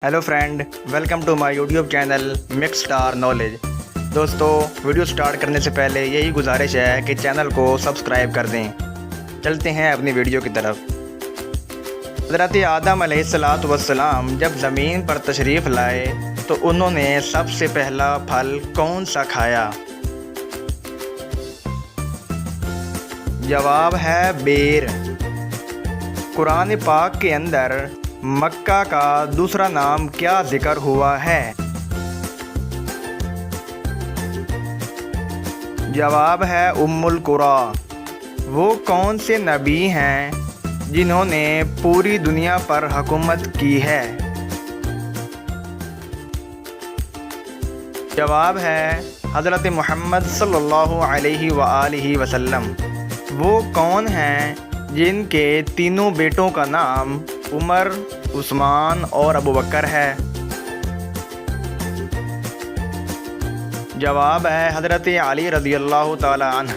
Hello friend, welcome to my YouTube channel mix star knowledge. दोस्तों, video start करने से पहले यही गुजारिश है कि चैनल को सब्सक्राइब कर दें। चलते हैं अपनी वीडियो की तरफ। हज़रत आदम अलैहिस्सलाम जब ज़मीन पर तशरीफ़ लाए तो उन्होंने सबसे पहला फल कौन सा खाया? जवाब है बेर। कुरान पाक के अंदर मक्का का दूसरा नाम क्या जिक्र हुआ है? जवाब है उम्मुल कुरा। वो कौन से नबी हैं जिन्होंने पूरी दुनिया पर हुकूमत की है? जवाब है हज़रत मुहम्मद सल्लल्लाहु अलैहि वआलिहि वसल्लम। वो कौन हैं जिनके तीनों बेटों का नाम उमर, उस्मान और अबू बकर है? जवाब है हज़रत अली रज़ियल्लाहु ताला अन्हु।